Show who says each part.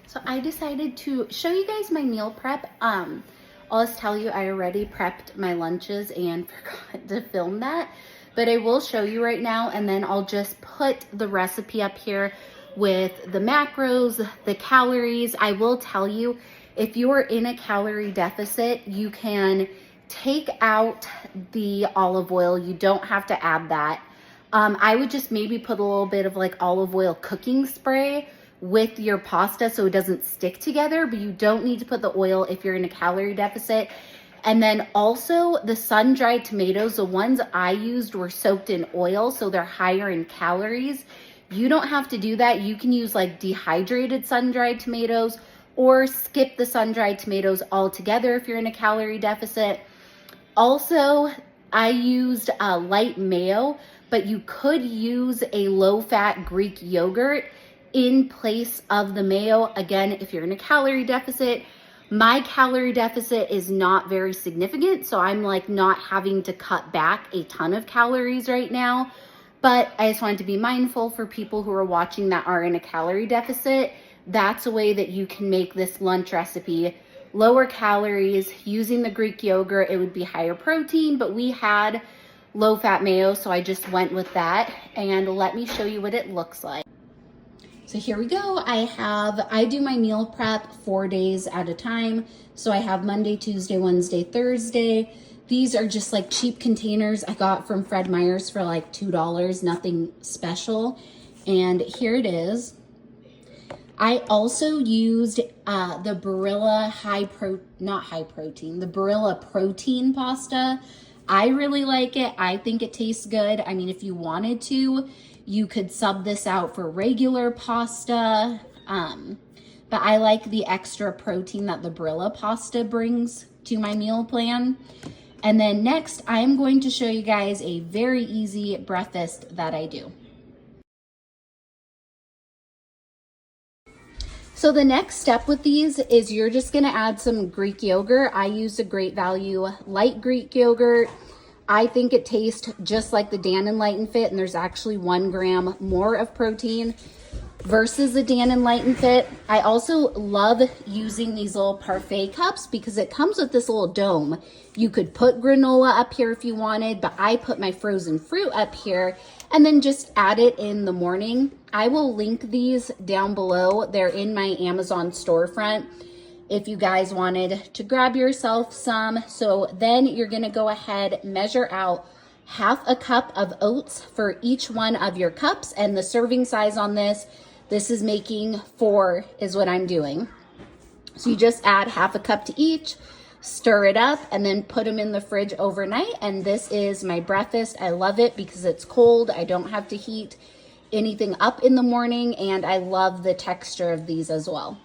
Speaker 1: So I decided to show you guys my meal prep. I'll just tell you, I already prepped my lunches and forgot to film that, but I will show you right now, and then I'll just put the recipe up here with the macros, the calories. I will tell you, if you're in a calorie deficit, you can take out the olive oil. You don't have to add that. I would just maybe put a little bit of like olive oil cooking spray with your pasta so it doesn't stick together, but you don't need to put the oil if you're in a calorie deficit. And then also the sun-dried tomatoes, the ones I used were soaked in oil, so they're higher in calories. You don't have to do that. You can use like dehydrated sun-dried tomatoes or skip the sun-dried tomatoes altogether if you're in a calorie deficit. Also, I used a light mayo, but you could use a low-fat Greek yogurt in place of the mayo. Again, if you're in a calorie deficit. My calorie deficit is not very significant, so I'm like not having to cut back a ton of calories right now. But I just wanted to be mindful for people who are watching that are in a calorie deficit. That's a way that you can make this lunch recipe lower calories. Using the Greek yogurt, it would be higher protein, but we had low-fat mayo, so I just went with that. And let me show you what it looks like. So here we go. I do my meal prep 4 days at a time. So I have Monday, Tuesday, Wednesday, Thursday. These are just like cheap containers I got from Fred Meyer's for like $2, nothing special. And here it is. I also used the Barilla the Barilla protein pasta. I really like it. I think it tastes good. I mean, if you wanted to, you could sub this out for regular pasta, but I like the extra protein that the Barilla pasta brings to my meal plan. And then next, I'm going to show you guys a very easy breakfast that I do. So the next step with these is you're just gonna add some Greek yogurt. I used a Great Value light Greek yogurt. I think it tastes just like the Dannon Light and Fit, and there's actually 1 gram more of protein versus the Dannon Light and Fit. I also love using these little parfait cups because it comes with this little dome. You could put granola up here if you wanted, but I put my frozen fruit up here and then just add it in the morning. I will link these down below. They're in my Amazon storefront if you guys wanted to grab yourself some. So then you're gonna go ahead, measure out half a cup of oats for each one of your cups, and the serving size on this is making 4 is what I'm doing. So you just add half a cup to each, stir it up, and then put them in the fridge overnight. And this is my breakfast. I love it because it's cold. I don't have to heat anything up in the morning, and I love the texture of these as well.